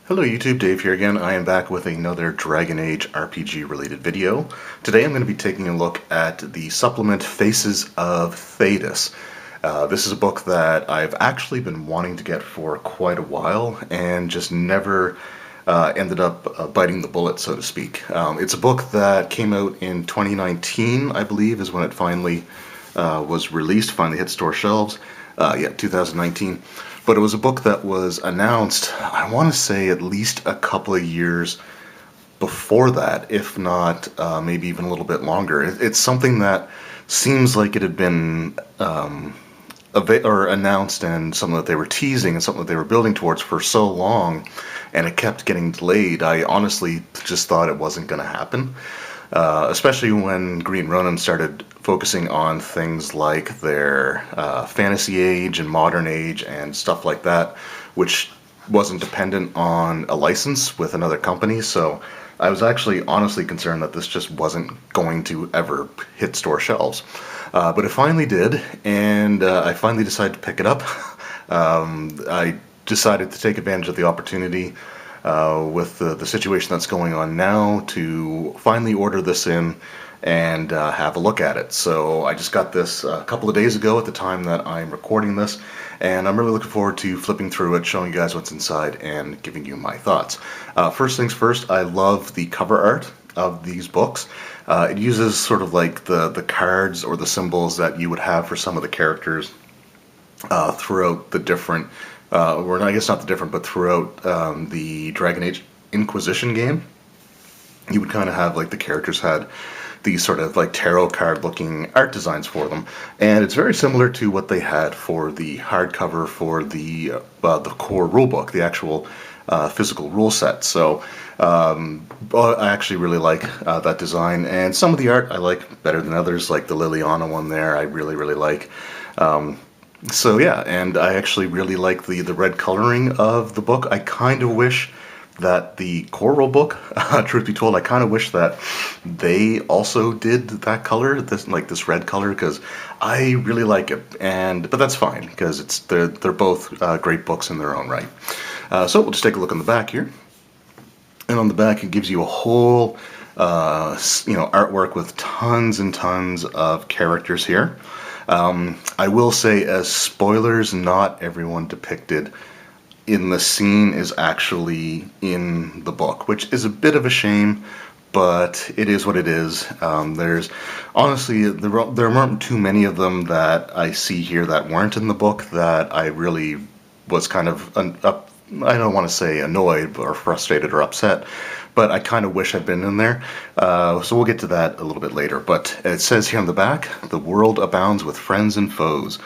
Hello YouTube, Dave here again. I am back with another Dragon Age RPG related video. Today I'm going to be taking a look at the supplement Faces of Thedas. This is a book that I've actually been wanting to get for quite a while and just never ended up biting the bullet, so to speak. It's a book that came out in 2019, I believe, is when it finally was released, finally hit store shelves. 2019. But it was a book that was announced, I want to say, at least a couple of years before that, if not maybe even a little bit longer. It's something that seems like it had been announced and something that they were teasing and something that they were building towards for so long, and it kept getting delayed. I honestly just thought it wasn't going to happen. Especially when Green Ronin started focusing on things like their fantasy age and modern age and stuff like that, which wasn't dependent on a license with another company. So I was actually honestly concerned that this just wasn't going to ever hit store shelves. But it finally did, and I finally decided to pick it up. I decided to take advantage of the opportunity with the situation that's going on now to finally order this in and have a look at it. So I just got this a couple of days ago at the time that I'm recording this, and I'm really looking forward to flipping through it, showing you guys what's inside, and giving you my thoughts. First things first, I love the cover art of these books. It uses sort of like the cards or the symbols that you would have for some of the characters throughout the different or I guess not the different, but throughout the Dragon Age Inquisition game, you would kind of have like the characters had these sort of like tarot card looking art designs for them, and it's very similar to what they had for the hardcover for the core rulebook, the actual physical rule set. So I actually really like that design, and some of the art I like better than others, like the Liliana one there I really like. So yeah, and I actually really like the red coloring of the book. I kind of wish that the core rule book, truth be told, I kind of wish that they also did that color, this red color, because I really like it. But that's fine, because they're both great books in their own right. So we'll just take a look on the back here, and on the back it gives you a whole artwork with tons and tons of characters here. I will say, as spoilers, not everyone depicted in the scene is actually in the book, which is a bit of a shame, but it is what it is. There's honestly, there weren't too many of them that I see here that weren't in the book that I really was kind of, I don't want to say annoyed or frustrated or upset, but I kind of wish I'd been in there. So we'll get to that a little bit later. But it says here on the back, the world abounds with friends and foes.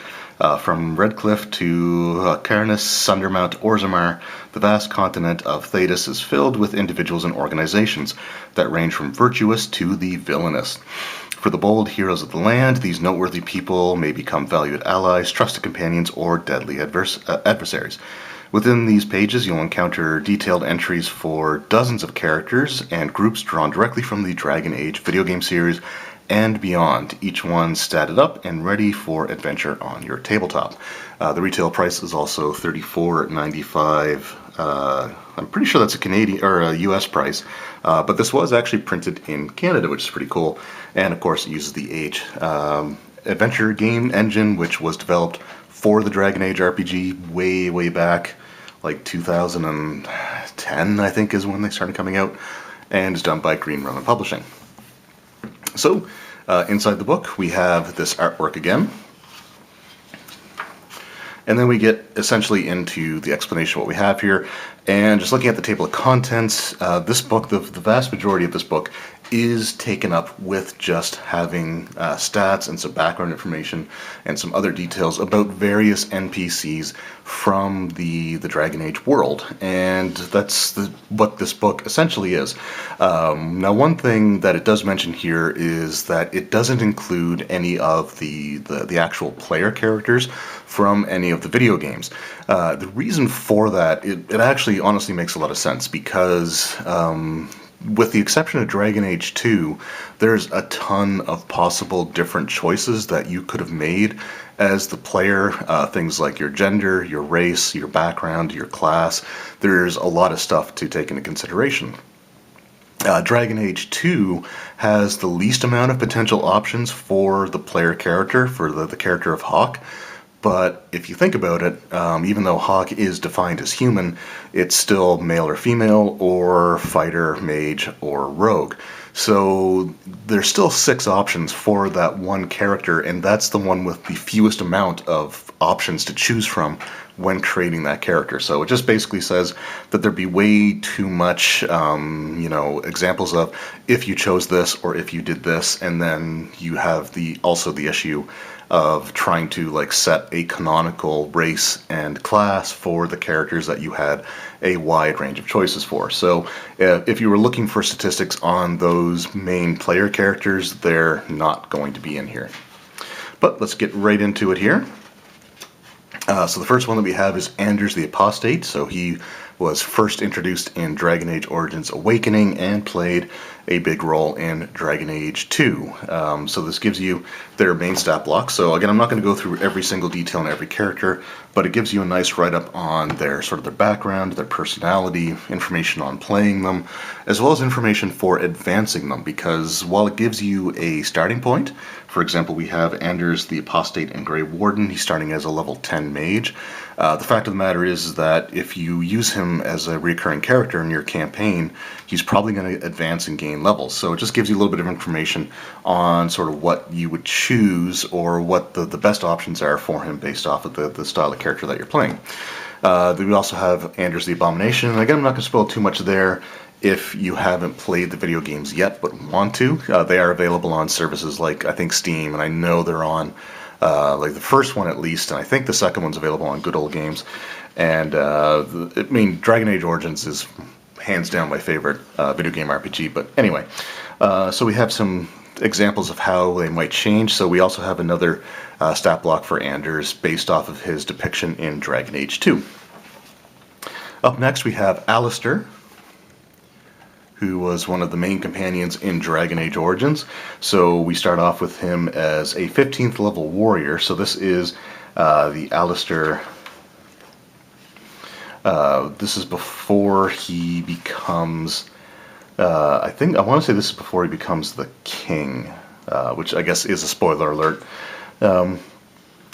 From Redcliffe to Cairns, Sundermount, Orzammar, the vast continent of Thedas is filled with individuals and organizations that range from virtuous to the villainous. For the bold heroes of the land, these noteworthy people may become valued allies, trusted companions, or deadly adversaries. Within these pages, you'll encounter detailed entries for dozens of characters and groups drawn directly from the Dragon Age video game series and beyond, each one statted up and ready for adventure on your tabletop. The retail price is also $34.95. I'm pretty sure that's a Canadian or a US price, but this was actually printed in Canada, which is pretty cool. And of course, it uses the Age adventure game engine, which was developed for the Dragon Age RPG way back, like 2010, I think, is when they started coming out, and is done by Green Ronin Publishing. So, inside the book, we have this artwork again, and then we get essentially into the explanation of what we have here. And just looking at the table of contents, this book, the vast majority of this book is taken up with just having stats and some background information and some other details about various NPCs from the Dragon Age world, and that's what this book essentially is. Now, one thing that it does mention here is that it doesn't include any of the actual player characters from any of the video games. The reason for that, it actually honestly makes a lot of sense, because with the exception of Dragon Age 2, there's a ton of possible different choices that you could have made as the player. Things like your gender, your race, your background, your class. There's a lot of stuff to take into consideration. Dragon Age 2 has the least amount of potential options for the player character, for the character of Hawke. But if you think about it, even though Hawke is defined as human, it's still male or female, or fighter, mage, or rogue. So there's still 6 options for that one character, and that's the one with the fewest amount of options to choose from when creating that character. So it just basically says that there'd be way too much, examples of if you chose this or if you did this, and then you have also the issue of trying to set a canonical race and class for the characters that you had a wide range of choices for. So if you were looking for statistics on those main player characters, they're not going to be in here. But let's get right into it here. So the first one that we have is Anders the Apostate. So he was first introduced in Dragon Age Origins Awakening and played a big role in Dragon Age 2. So this gives you their main stat block. So again, I'm not going to go through every single detail on every character, but it gives you a nice write-up on their background, their personality, information on playing them, as well as information for advancing them, because while it gives you a starting point, for example, we have Anders the Apostate and Grey Warden. He's starting as a level 10 mage. The fact of the matter is that if you use him as a recurring character in your campaign, he's probably going to advance and gain levels. So it just gives you a little bit of information on sort of what you would choose or what the best options are for him based off of the style of character that you're playing. We also have Anders the Abomination. And again, I'm not going to spoil too much there if you haven't played the video games yet but want to. They are available on services like, I think, Steam, and I know they're on the first one at least, and I think the second one's available on Good Old Games. And Dragon Age Origins is hands down my favorite video game RPG. But anyway, so we have some examples of how they might change. So we also have another stat block for Anders based off of his depiction in Dragon Age 2. Up next we have Alistair, who was one of the main companions in Dragon Age Origins. So we start off with him as a 15th level warrior. So this is the Alistair. This is before he becomes, I want to say this is before he becomes the king, which I guess is a spoiler alert.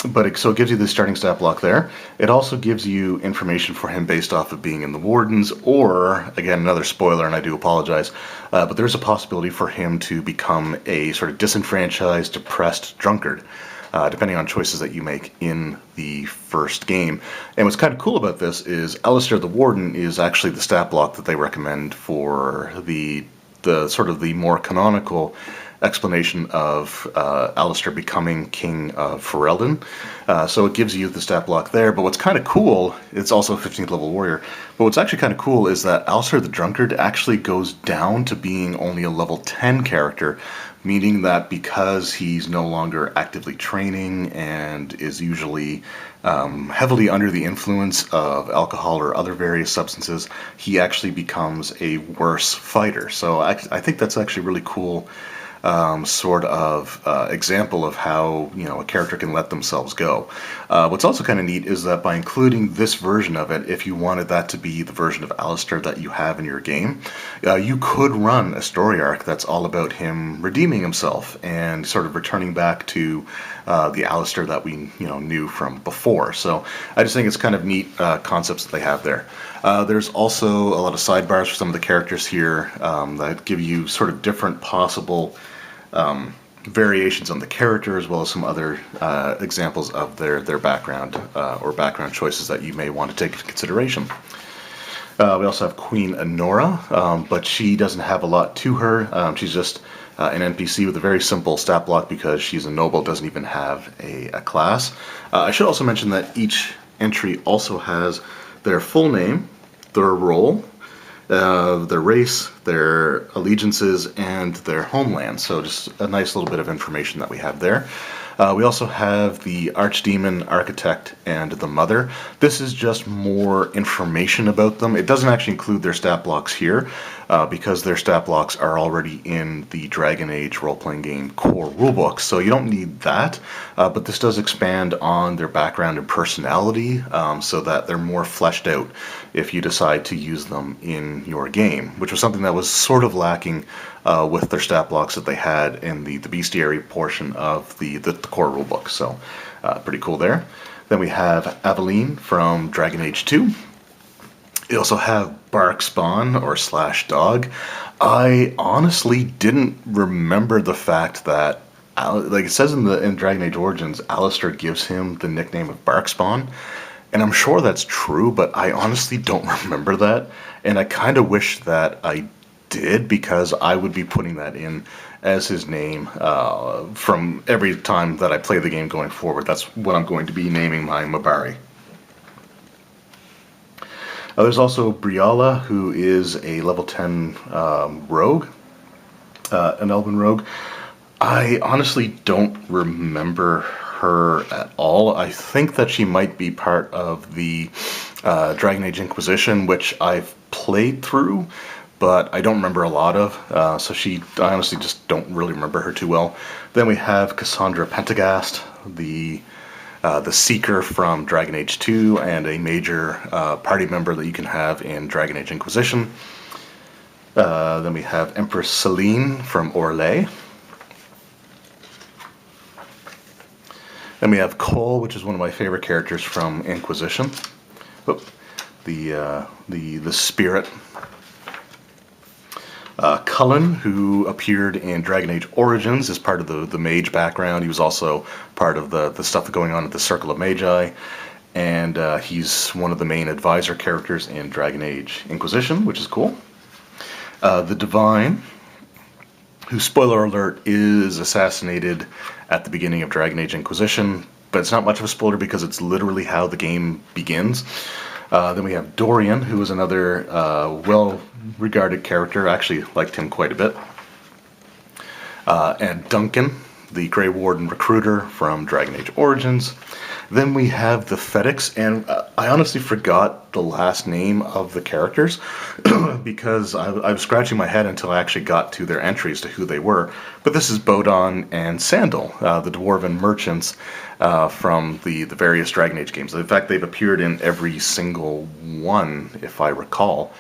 So it gives you the starting stat block there. It also gives you information for him based off of being in the Wardens, or, again, another spoiler, and I do apologize, but there's a possibility for him to become a sort of disenfranchised, depressed drunkard, depending on choices that you make in the first game. And what's kind of cool about this is Alistair the Warden is actually the stat block that they recommend for the sort of the more canonical explanation of Alistair becoming king of Ferelden. So it gives you the stat block there. But what's kind of cool, it's also a 15th level warrior, but what's actually kind of cool is that Alistair the Drunkard actually goes down to being only a level 10 character, meaning that because he's no longer actively training and is usually heavily under the influence of alcohol or other various substances, he actually becomes a worse fighter. So I think that's actually really cool example of how a character can let themselves go. What's also kind of neat is that by including this version of it, if you wanted that to be the version of Alistair that you have in your game, you could run a story arc that's all about him redeeming himself and sort of returning back to the Alistair that we knew from before. So I just think it's kind of neat concepts that they have there. There's also a lot of sidebars for some of the characters here that give you sort of different possible variations on the character, as well as some other examples of their background or background choices that you may want to take into consideration. We also have Queen Honora, but she doesn't have a lot to her. She's just an NPC with a very simple stat block because she's a noble, doesn't even have a class. I should also mention that each entry also has their full name, their role, their race, their allegiances, and their homeland. So just a nice little bit of information that we have there. We also have the Archdemon, Architect, and the Mother. This is just more information about them. It doesn't actually include their stat blocks here, because their stat blocks are already in the Dragon Age role-playing game core rulebook. So you don't need that, but this does expand on their background and personality so that they're more fleshed out if you decide to use them in your game, which was something that was sort of lacking with their stat blocks that they had in the bestiary portion of the core rulebook. So pretty cool there. Then we have Aveline from Dragon Age 2. You also have Bark Spawn or Slash Dog. I honestly didn't remember the fact that, like it says in Dragon Age Origins, Alistair gives him the nickname of Bark Spawn, and I'm sure that's true, but I honestly don't remember that, and I kind of wish that I did, because I would be putting that in as his name from every time that I play the game going forward. That's what I'm going to be naming my Mabari. There's also Briala, who is a level 10 rogue, an elven rogue. I honestly don't remember her at all. I think that she might be part of the Dragon Age Inquisition, which I've played through, but I don't remember a lot of. So I honestly just don't really remember her too well. Then we have Cassandra Pentagast, the Seeker from Dragon Age 2, and a major party member that you can have in Dragon Age Inquisition. Then we have Empress Celine from Orlais. Then we have Cole, which is one of my favorite characters from Inquisition. Oh, the spirit. Cullen, who appeared in Dragon Age Origins as part of the mage background. He was also part of the stuff going on at the Circle of Magi. And he's one of the main advisor characters in Dragon Age Inquisition, which is cool. The Divine, who, spoiler alert, is assassinated at the beginning of Dragon Age Inquisition, but it's not much of a spoiler because it's literally how the game begins. Then we have Dorian, who is another well-regarded character. I actually liked him quite a bit. And Duncan, the Grey Warden recruiter from Dragon Age Origins. Then we have the Fetics, and I honestly forgot the last name of the characters because I was scratching my head until I actually got to their entries to who they were. But this is Bodon and Sandal, the Dwarven merchants from the various Dragon Age games. In fact, they've appeared in every single one, if I recall.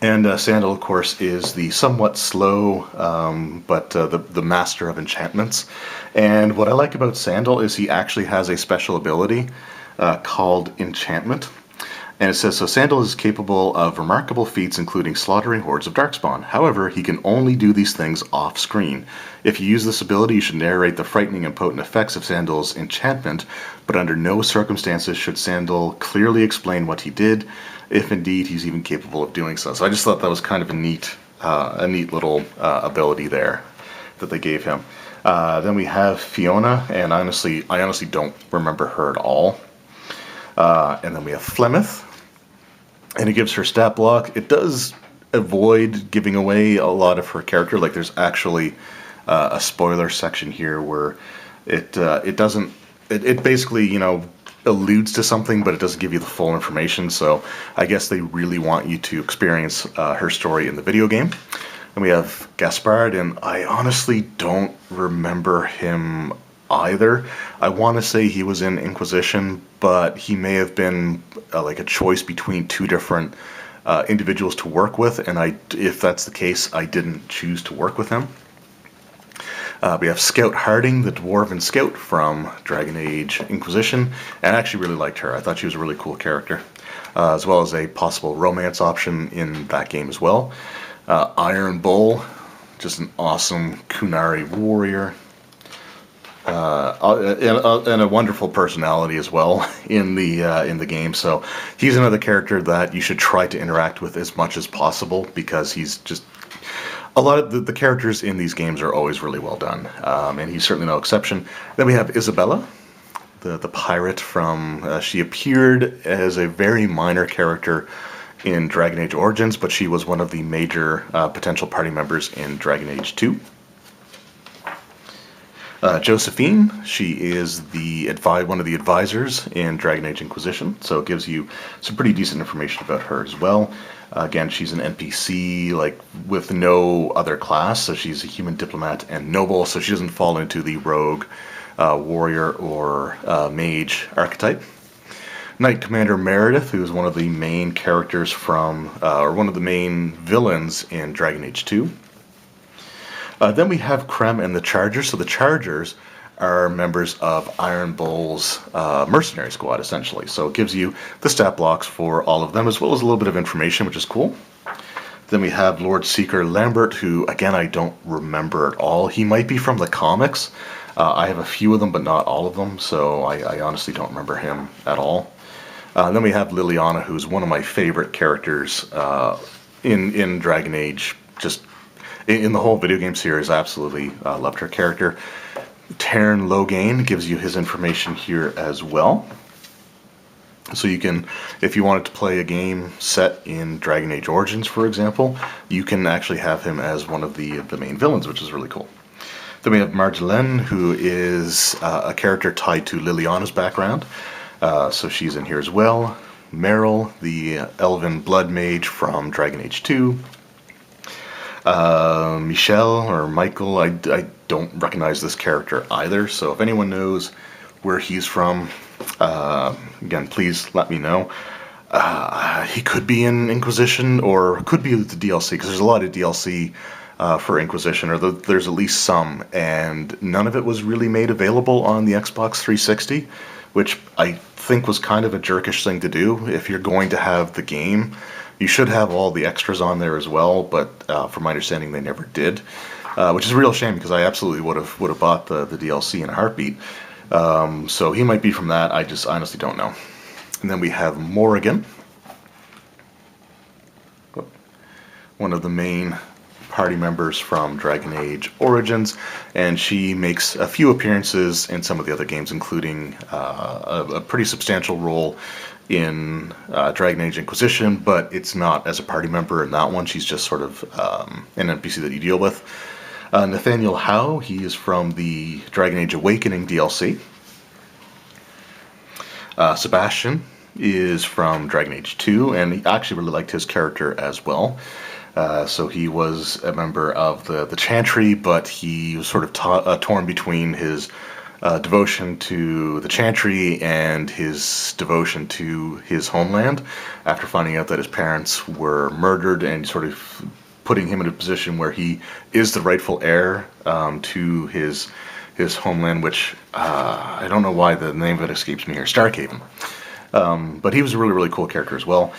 And Sandal, of course, is the somewhat slow, but the master of enchantments. And what I like about Sandal is he actually has a special ability called Enchantment. And it says, so Sandal is capable of remarkable feats, including slaughtering hordes of Darkspawn. However, he can only do these things off-screen. If you use this ability, you should narrate the frightening and potent effects of Sandal's enchantment, but under no circumstances should Sandal clearly explain what he did, if indeed he's even capable of doing so. So I just thought that was kind of a neat little ability there that they gave him. Then we have Fiona, and I honestly don't remember her at all. And then we have Flemeth, and it gives her stat block. It does avoid giving away a lot of her character. Like there's actually a spoiler section here where it doesn't. It basically alludes to something, but it doesn't give you the full information. So I guess they really want you to experience her story in the video game. And we have Gaspard, and I honestly don't remember him either. I want to say he was in Inquisition, but he may have been like a choice between two different individuals to work with, and if that's the case, I didn't choose to work with him. We have Scout Harding, the Dwarven Scout from Dragon Age Inquisition, and I actually really liked her. I thought she was a really cool character, as well as a possible romance option in that game as well. Iron Bull, just an awesome Kunari warrior, and a wonderful personality as well in the game. So he's another character that you should try to interact with as much as possible, because he's just a lot of the characters in these games are always really well done, and he's certainly no exception. Then we have Isabella, the pirate from. She appeared as a very minor character in Dragon Age Origins, but she was one of the major potential party members in Dragon Age 2. Josephine, she is one of the advisors in Dragon Age Inquisition, so it gives you some pretty decent information about her as well. Again, she's an NPC, like, with no other class, so she's a human diplomat and noble, so she doesn't fall into the rogue, warrior, or mage archetype. Knight Commander Meredith, who is one of the main characters from, or one of the main villains in Dragon Age 2. Then we have Krem and the Chargers. So the Chargers are members of Iron Bull's mercenary squad, essentially. So it gives you the stat blocks for all of them, as well as a little bit of information, which is cool. Then we have Lord Seeker Lambert, who, again, I don't remember at all. He might be from the comics. I have a few of them, but not all of them, so I honestly don't remember him at all. Then we have Liliana, who's one of my favorite characters in Dragon Age. Just in the whole video game series, I absolutely loved her character. Taryn Logain gives you his information here as well. So you can, if you wanted to play a game set in Dragon Age Origins, for example, you can actually have him as one of the main villains, which is really cool. Then we have Marjolaine, who is a character tied to Liliana's background. So she's in here as well. Meryl, the elven blood mage from Dragon Age 2. Michelle, or Michael, I don't recognize this character either, so if anyone knows where he's from, again, please let me know. He could be in Inquisition, or could be the DLC, because there's a lot of DLC for Inquisition, or there's at least some, and none of it was really made available on the Xbox 360, which I think was kind of a jerkish thing to do. If you're going to have the game, you should have all the extras on there as well, but from my understanding, they never did, which is a real shame because I absolutely would have bought the DLC in a heartbeat. So he might be from that. I just honestly don't know. And then we have Morrigan, one of the main party members from Dragon Age Origins, and she makes a few appearances in some of the other games, including a pretty substantial role in Dragon Age Inquisition, but it's not as a party member in that one. She's just sort of an NPC that you deal with. Nathaniel Howe, he is from the Dragon Age Awakening DLC. Sebastian is from Dragon Age 2, and I actually really liked his character as well. So he was a member of the Chantry, but he was sort of torn between his devotion to the Chantry and his devotion to his homeland after finding out that his parents were murdered, and sort of putting him in a position where he is the rightful heir to his homeland, which I don't know why the name of it escapes me here, Starkhaven. But he was a really, really cool character as well.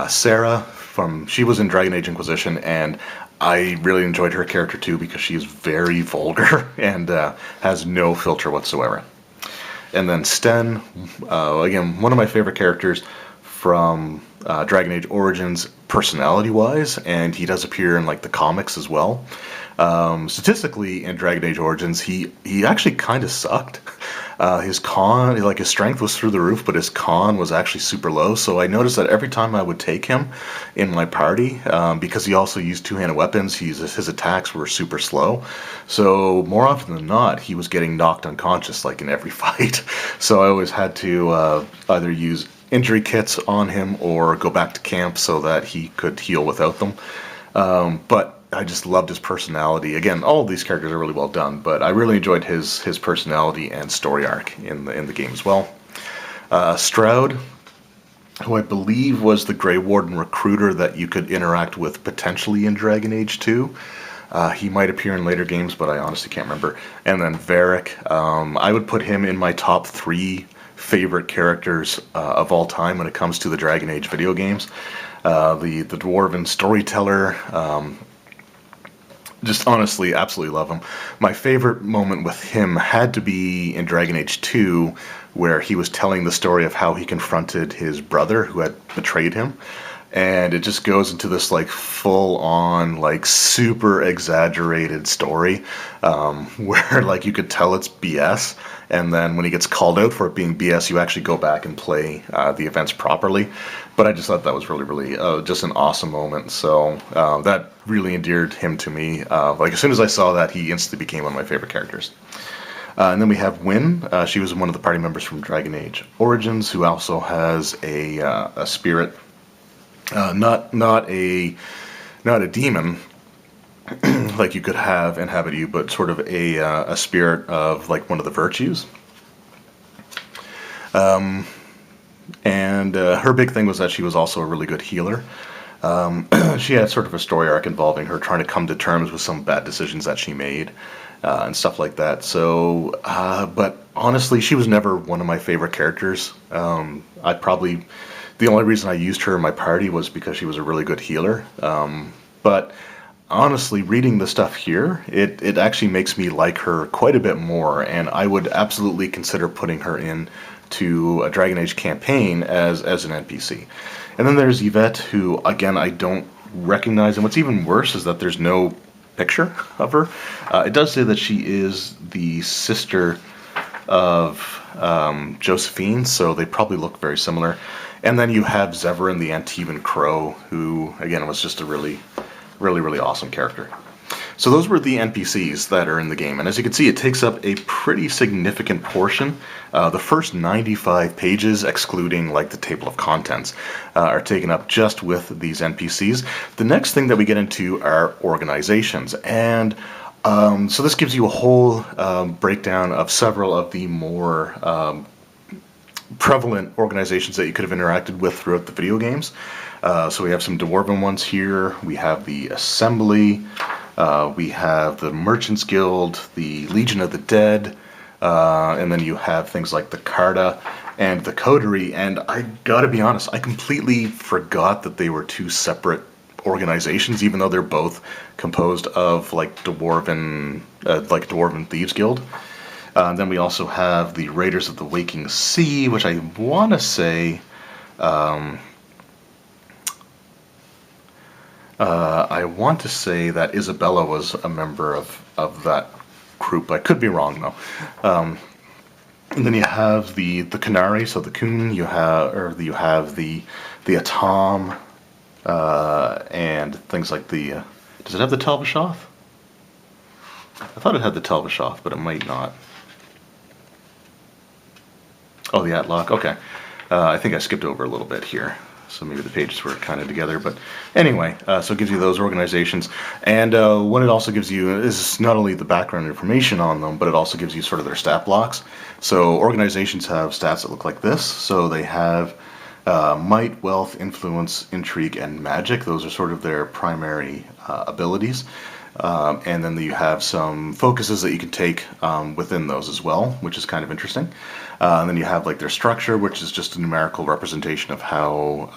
Sarah, she was in Dragon Age Inquisition, and I really enjoyed her character too because she is very vulgar and has no filter whatsoever. And then Sten, again, one of my favorite characters from Dragon Age Origins personality-wise, and he does appear in like the comics as well. Statistically, in Dragon Age Origins, he actually kind of sucked. His con, like his strength was through the roof, but his con was actually super low. So I noticed that every time I would take him in my party, because he also used two-handed weapons, his attacks were super slow. So more often than not, he was getting knocked unconscious like in every fight. So I always had to either use injury kits on him or go back to camp so that he could heal without them. But I just loved his personality. Again, all of these characters are really well done, but I really enjoyed his personality and story arc in the game as well. Stroud, who I believe was the Grey Warden recruiter that you could interact with potentially in Dragon Age 2. He might appear in later games, but I honestly can't remember. And then Varric, I would put him in my top 3 favorite characters of all time when it comes to the Dragon Age video games. The dwarven storyteller, just honestly absolutely love him. My favorite moment with him had to be in Dragon Age 2, where he was telling the story of how he confronted his brother who had betrayed him. And it just goes into this like full-on, like super exaggerated story, where like you could tell it's BS, and then when he gets called out for it being BS, you actually go back and play the events properly. But I just thought that was really, really just an awesome moment. So that really endeared him to me. Like as soon as I saw that, he instantly became one of my favorite characters. And then we have Wynn. She was one of the party members from Dragon Age Origins, who also has a spirit Not a demon like you could have inhabit you, but sort of a spirit of like one of the virtues. And her big thing was that she was also a really good healer. She had sort of a story arc involving her trying to come to terms with some bad decisions that she made, and stuff like that. So, but honestly, she was never one of my favorite characters. The only reason I used her in my party was because she was a really good healer. But honestly, reading the stuff here, it actually makes me like her quite a bit more, and I would absolutely consider putting her in to a Dragon Age campaign as an NPC. And then there's Yvette, who, again, I don't recognize, and what's even worse is that there's no picture of her. It does say that she is the sister of Josephine, so they probably look very similar. And then you have Zevran, the Antivan Crow, who, again, was just a really, really, really awesome character. So those were the NPCs that are in the game, and as you can see, it takes up a pretty significant portion. The first 95 pages, excluding like the table of contents, are taken up just with these NPCs. The next thing that we get into are organizations, and so this gives you a whole breakdown of several of the more prevalent organizations that you could have interacted with throughout the video games. So we have some Dwarven ones here. We have the Assembly. We have the Merchants Guild, the Legion of the Dead, and then you have things like the Carta and the Coterie. And I gotta be honest, I completely forgot that they were two separate organizations, even though they're both composed of like Dwarven Thieves Guild. Then we also have the Raiders of the Waking Sea, which I want to say. I want to say that Isabella was a member of that group. I could be wrong though. And then you have the Canary, so the Coon. You have the Atom, and things like the. Does it have the Telvishoth? I thought it had the Telvishoth, but it might not. Oh, the Atlock. Okay. I think I skipped over a little bit here. So maybe the pages were kind of together, but anyway, so it gives you those organizations, and what it also gives you is not only the background information on them, but it also gives you sort of their stat blocks. So organizations have stats that look like this. So they have might, wealth, influence, intrigue, and magic. Those are sort of their primary abilities. And then you have some focuses that you can take within those as well, which is kind of interesting. And then you have like their structure, which is just a numerical representation of how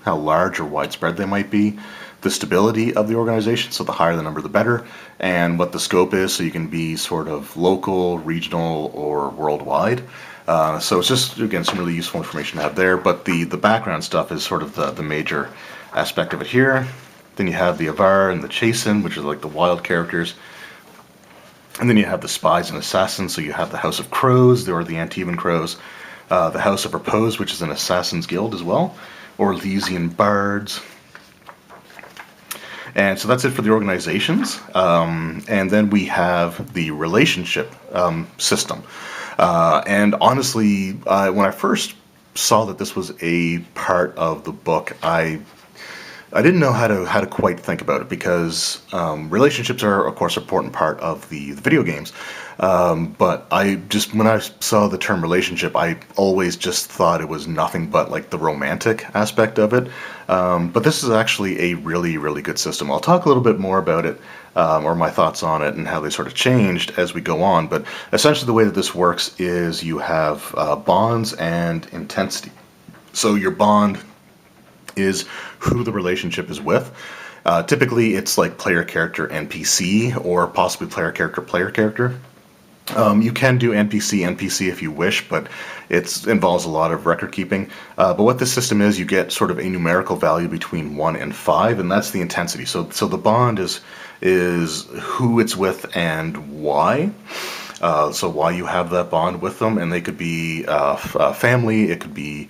large or widespread they might be. The stability of the organization, so the higher the number, the better. And what the scope is, so you can be sort of local, regional, or worldwide. So it's just, again, some really useful information to have there. But the background stuff is sort of the major aspect of it here. Then you have the Avar and the Chasen, which are like the wild characters. And then you have the Spies and Assassins, so you have the House of Crows, or the Antivan Crows. The House of Repose, which is an Assassin's Guild as well. Or Elysian Bards. And so that's it for the organizations. And then we have the relationship system. And honestly, when I first saw that this was a part of the book, I didn't know how to quite think about it, because relationships are, of course, an important part of the video games. But when I saw the term relationship, I always just thought it was nothing but like the romantic aspect of it. But this is actually a really, really good system. I'll talk a little bit more about it, or my thoughts on it and how they sort of changed as we go on. But essentially the way that this works is you have bonds and intensity. So your bond is who the relationship is with. Typically, it's like player character NPC, or possibly player character player character. You can do NPC if you wish, but it involves a lot of record keeping. But what this system is, you get sort of a numerical value between 1 and 5, and that's the intensity. So the bond is who it's with and why. So why you have that bond with them, and they could be family, it could be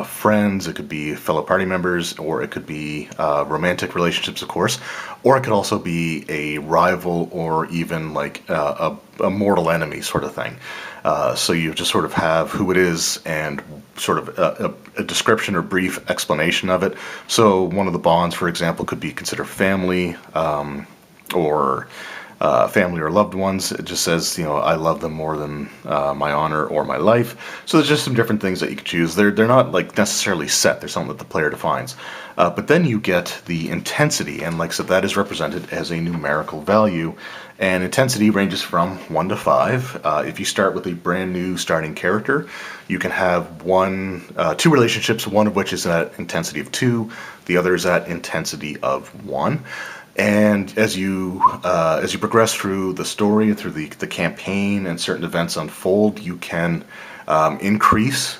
friends, it could be fellow party members, or it could be romantic relationships, of course, or it could also be a rival, or even like a mortal enemy sort of thing. So you just sort of have who it is and sort of a description or brief explanation of it. So one of the bonds, for example, could be considered family, or family or loved ones. It just says, I love them more than my honor or my life. So there's just some different things that you could choose. They're not like necessarily set. They're something that the player defines. But then you get the intensity, and like I said, that is represented as a numerical value. And intensity ranges from 1 to 5. If you start with a brand new starting character, you can have two relationships, one of which is at intensity of 2, the other is at intensity of 1. And as you progress through the story, through the campaign, and certain events unfold, you can increase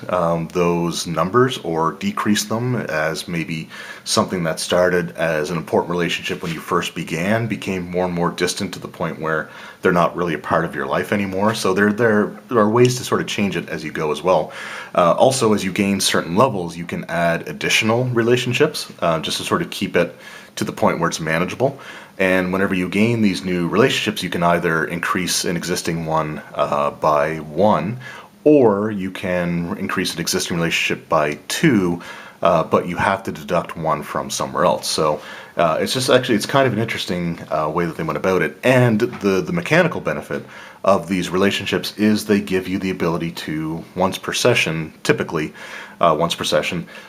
those numbers or decrease them, as maybe something that started as an important relationship when you first began became more and more distant to the point where they're not really a part of your life anymore. So there are ways to sort of change it as you go as well. Also, as you gain certain levels, you can add additional relationships just to sort of keep it to the point where it's manageable. And whenever you gain these new relationships, you can either increase an existing one by 1, or you can increase an existing relationship by 2, but you have to deduct 1 from somewhere else. So it's kind of an interesting way that they went about it. And the mechanical benefit of these relationships is they give you the ability to, once per session,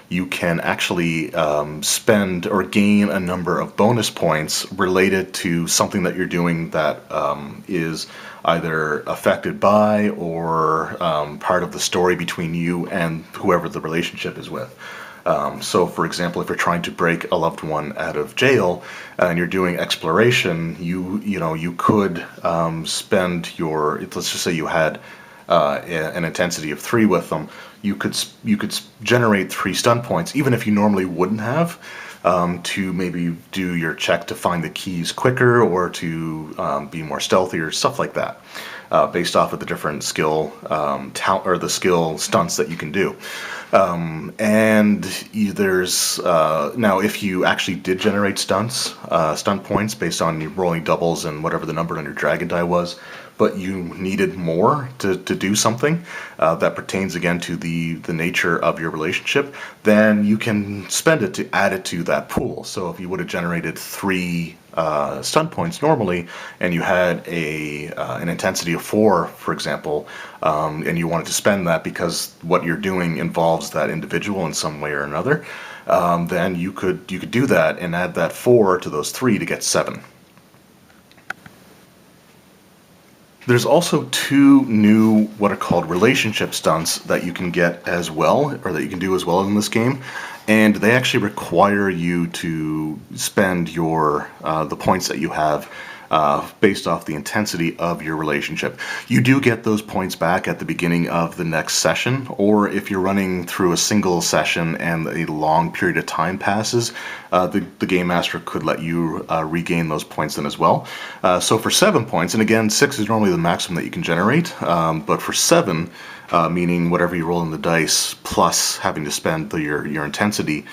you can actually spend or gain a number of bonus points related to something that you're doing that is either affected by or part of the story between you and whoever the relationship is with. So, for example, if you're trying to break a loved one out of jail and you're doing exploration, you could spend your, let's just say you had an intensity of 3 with them. You could generate 3 stun points, even if you normally wouldn't have, to maybe do your check to find the keys quicker, or to be more stealthy, or stuff like that, based off of the different skill talent or the skill stunts that you can do. And there's now, if you actually did generate stunt points based on you rolling doubles and whatever the number on your dragon die was, but you needed more to do something that pertains again to the nature of your relationship, then you can spend it to add it to that pool. So if you would have generated 3 stun points normally, and you had an intensity of 4, for example, and you wanted to spend that because what you're doing involves that individual in some way or another, then you could do that and add that 4 to those 3 to get 7. There's also 2 new what are called relationship stunts that you can get as well, or that you can do as well in this game, and they actually require you to spend the points that you have based off the intensity of your relationship. You do get those points back at the beginning of the next session, or if you're running through a single session and a long period of time passes, the Game Master could let you regain those points then as well. So for 7 points, and again, 6 is normally the maximum that you can generate, but for 7, meaning whatever you roll in the dice plus having to spend your intensity,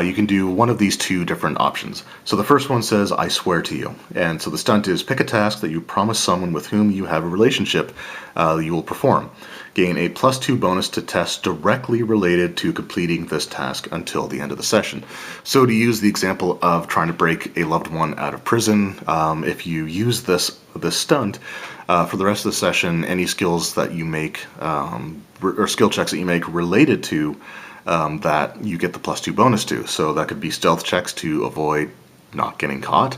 you can do one of these 2 different options. So the first one says, I swear to you. And so the stunt is, pick a task that you promise someone with whom you have a relationship you will perform. Gain a +2 bonus to tests directly related to completing this task until the end of the session. So to use the example of trying to break a loved one out of prison, if you use this stunt, for the rest of the session, any skills that you make, or skill checks that you make related to that, you get the +2 bonus to. So that could be stealth checks to avoid not getting caught,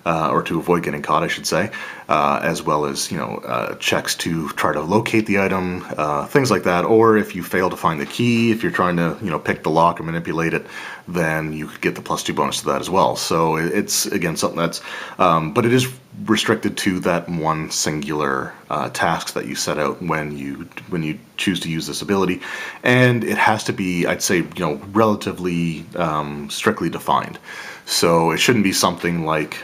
or to avoid getting caught, I should say, as well as checks to try to locate the item, things like that. Or if you fail to find the key, if you're trying to pick the lock or manipulate it, then you could get the +2 bonus to that as well. So it's again something that's, but it is restricted to that one singular task that you set out when you choose to use this ability, and it has to be, I'd say, relatively strictly defined. So it shouldn't be something like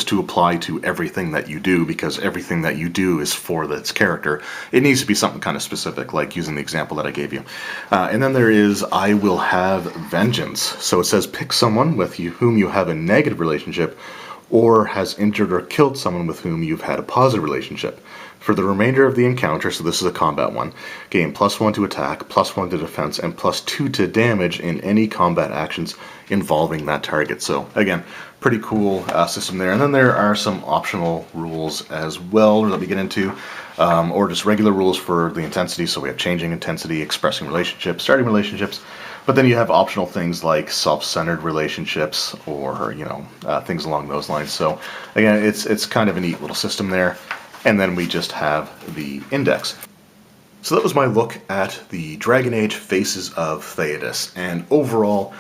to apply to everything that you do, because everything that you do is for this character. It needs to be something kind of specific, like using the example that I gave you. And then there is, I will have vengeance. So it says, pick someone with whom you have a negative relationship, or has injured or killed someone with whom you've had a positive relationship. For the remainder of the encounter, so this is a combat one, gain +1 to attack, +1 to defense, and +2 to damage in any combat actions involving that target. So again, pretty cool system there. And then there are some optional rules as well that we get into, or just regular rules for the intensity. So we have changing intensity, expressing relationships, starting relationships. But then you have optional things like self-centered relationships, or things along those lines. So again, it's kind of a neat little system there. And then we just have the index. So that was my look at the Dragon Age Faces of Thedas, and overall,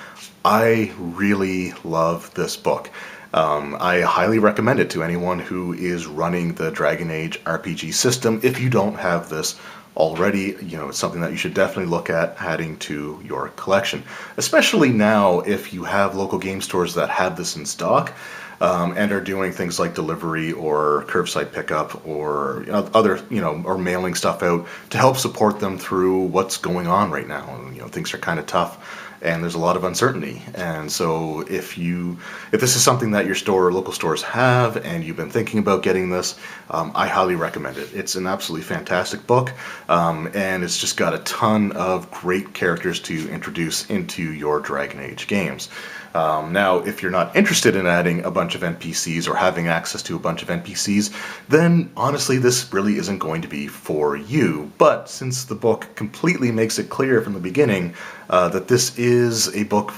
I really love this book. I highly recommend it to anyone who is running the Dragon Age RPG system. If you don't have this already, it's something that you should definitely look at adding to your collection. Especially now, if you have local game stores that have this in stock, and are doing things like delivery or curbside pickup or other, or mailing stuff out to help support them through what's going on right now. And, things are kind of tough, and there's a lot of uncertainty. And so if this is something that your store or local stores have, and you've been thinking about getting this, I highly recommend it. It's an absolutely fantastic book, and it's just got a ton of great characters to introduce into your Dragon Age games. Now, if you're not interested in adding a bunch of NPCs or having access to a bunch of NPCs, then honestly this really isn't going to be for you. But since the book completely makes it clear from the beginning that this is a book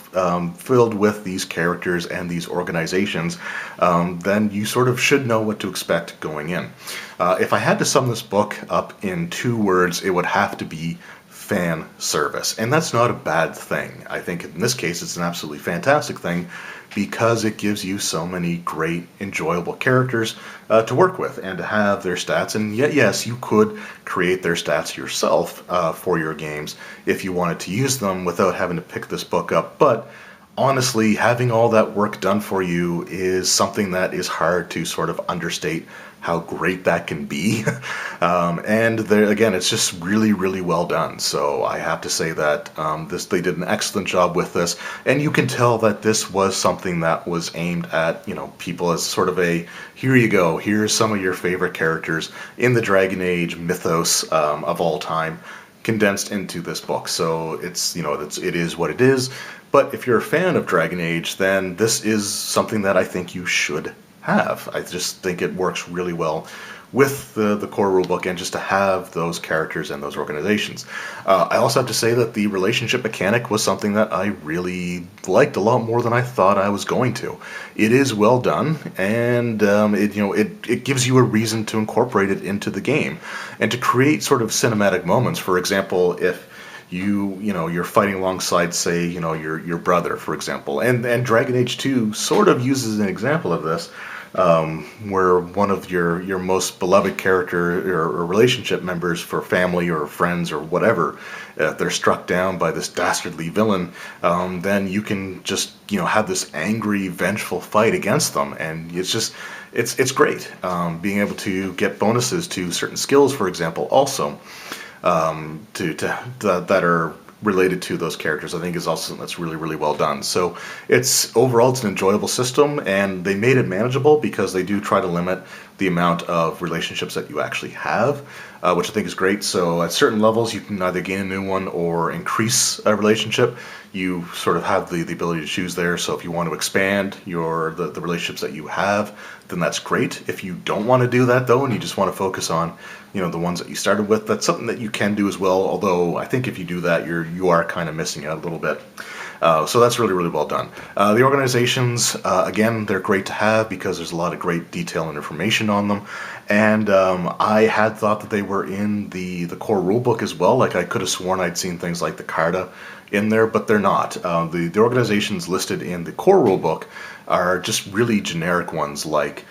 filled with these characters and these organizations, then you sort of should know what to expect going in. If I had to sum this book up in 2 words, it would have to be fan service. And that's not a bad thing. I think in this case it's an absolutely fantastic thing, because it gives you so many great, enjoyable characters to work with and to have their stats. And yet, yes, you could create their stats yourself for your games if you wanted to use them without having to pick this book up. But honestly, having all that work done for you is something that is hard to sort of understate how great that can be. And there, again, it's just really, really well done. So I have to say that they did an excellent job with this, and you can tell that this was something that was aimed at people as sort of a, here you go, here's some of your favorite characters in the Dragon Age mythos of all time, condensed into this book. So it is what it is. But if you're a fan of Dragon Age, then this is something that I think you should have. I just think it works really well with the core rulebook, and just to have those characters and those organizations. I also have to say that the relationship mechanic was something that I really liked a lot more than I thought I was going to. It is well done, and it gives you a reason to incorporate it into the game and to create sort of cinematic moments. For example, if you're fighting alongside, say, your brother, for example, and Dragon Age 2 sort of uses an example of this, where one of your most beloved character or relationship members for family or friends or whatever, if they're struck down by this dastardly villain, then you can just have this angry, vengeful fight against them, and it's great. Being able to get bonuses to certain skills, for example, also. That are related to those characters, I think is also something that's really, really well done. So overall it's an enjoyable system, and they made it manageable because they do try to limit the amount of relationships that you actually have, which I think is great. So at certain levels you can either gain a new one or increase a relationship. You sort of have the ability to choose there. So if you want to expand the relationships that you have, then that's great. If you don't want to do that though, and you just want to focus on the ones that you started with, that's something that you can do as well. Although I think if you do that, you are kind of missing out a little bit. So that's really, really well done. The organizations, again, they're great to have because there's a lot of great detail and information on them. And I had thought that they were in the core rulebook as well. Like, I could have sworn I'd seen things like the Carta in there, but they're not. The organizations listed in the core rulebook are just really generic ones, like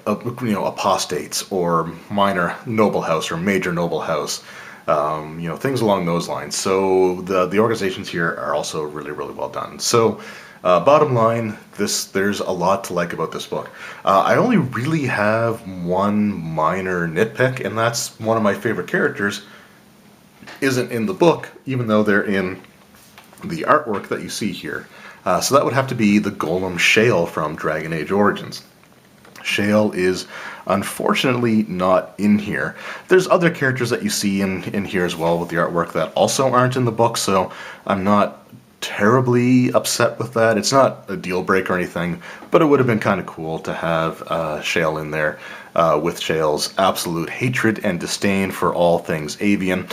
apostates or minor noble house or major noble house, things along those lines. So the organizations here are also really, really well done. So bottom line, there's a lot to like about this book. I only really have one minor nitpick, and that's one of my favorite characters isn't in the book, even though they're in the artwork that you see here. So that would have to be the Golem Shale from Dragon Age Origins. Shale is unfortunately not in here. There's other characters that you see in here as well with the artwork that also aren't in the book, so I'm not terribly upset with that. It's not a deal breaker or anything, but it would have been kind of cool to have Shale in there with Shale's absolute hatred and disdain for all things avian.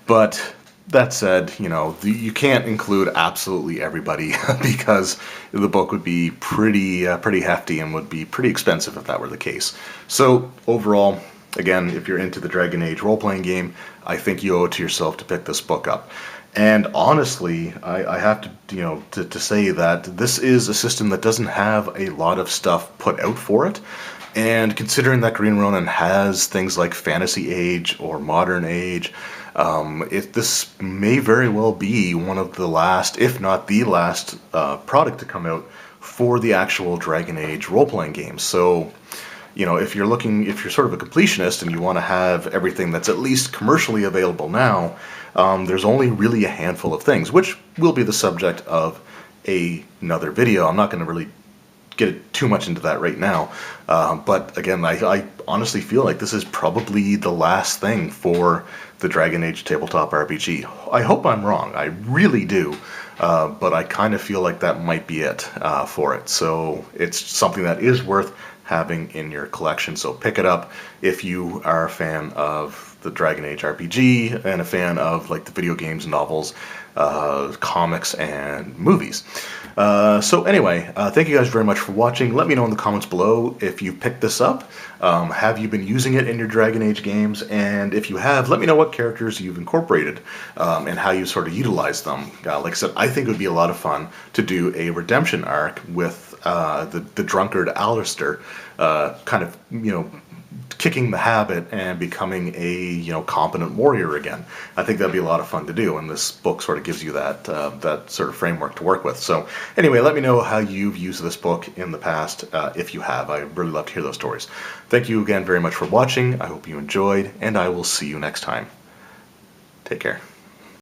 But that said, you know, you can't include absolutely everybody because the book would be pretty hefty and would be pretty expensive if that were the case. So overall, again, if you're into the Dragon Age role-playing game, I think you owe it to yourself to pick this book up. And honestly, I have to, you know, to say that this is a system that doesn't have a lot of stuff put out for it. And considering that Green Ronin has things like Fantasy Age or Modern Age, this may very well be one of the last, if not the last, product to come out for the actual Dragon Age role-playing game. So, you know, if you're sort of a completionist and you want to have everything that's at least commercially available now, there's only really a handful of things, which will be the subject of another video. I'm not going to really get too much into that right now, but again, I honestly feel like this is probably the last thing for the Dragon Age tabletop RPG. I hope I'm wrong, I really do, but I kind of feel like that might be it for it. So it's something that is worth having in your collection, so pick it up if you are a fan of the Dragon Age RPG and a fan of like the video games, novels, comics, and movies. So anyway, thank you guys very much for watching. Let me know in the comments below if you picked this up. Have you been using it in your Dragon Age games? And if you have, let me know what characters you've incorporated and how you sort of utilize them. Like I said, I think it would be a lot of fun to do a redemption arc with the drunkard Alistair kind of, you know, kicking the habit and becoming a, you know, competent warrior again. I think that'd be a lot of fun to do, and this book sort of gives you that that sort of framework to work with. So anyway, let me know how you've used this book in the past, if you have. I'd really love to hear those stories. Thank you again very much for watching. I hope you enjoyed, and I will see you next time. Take care.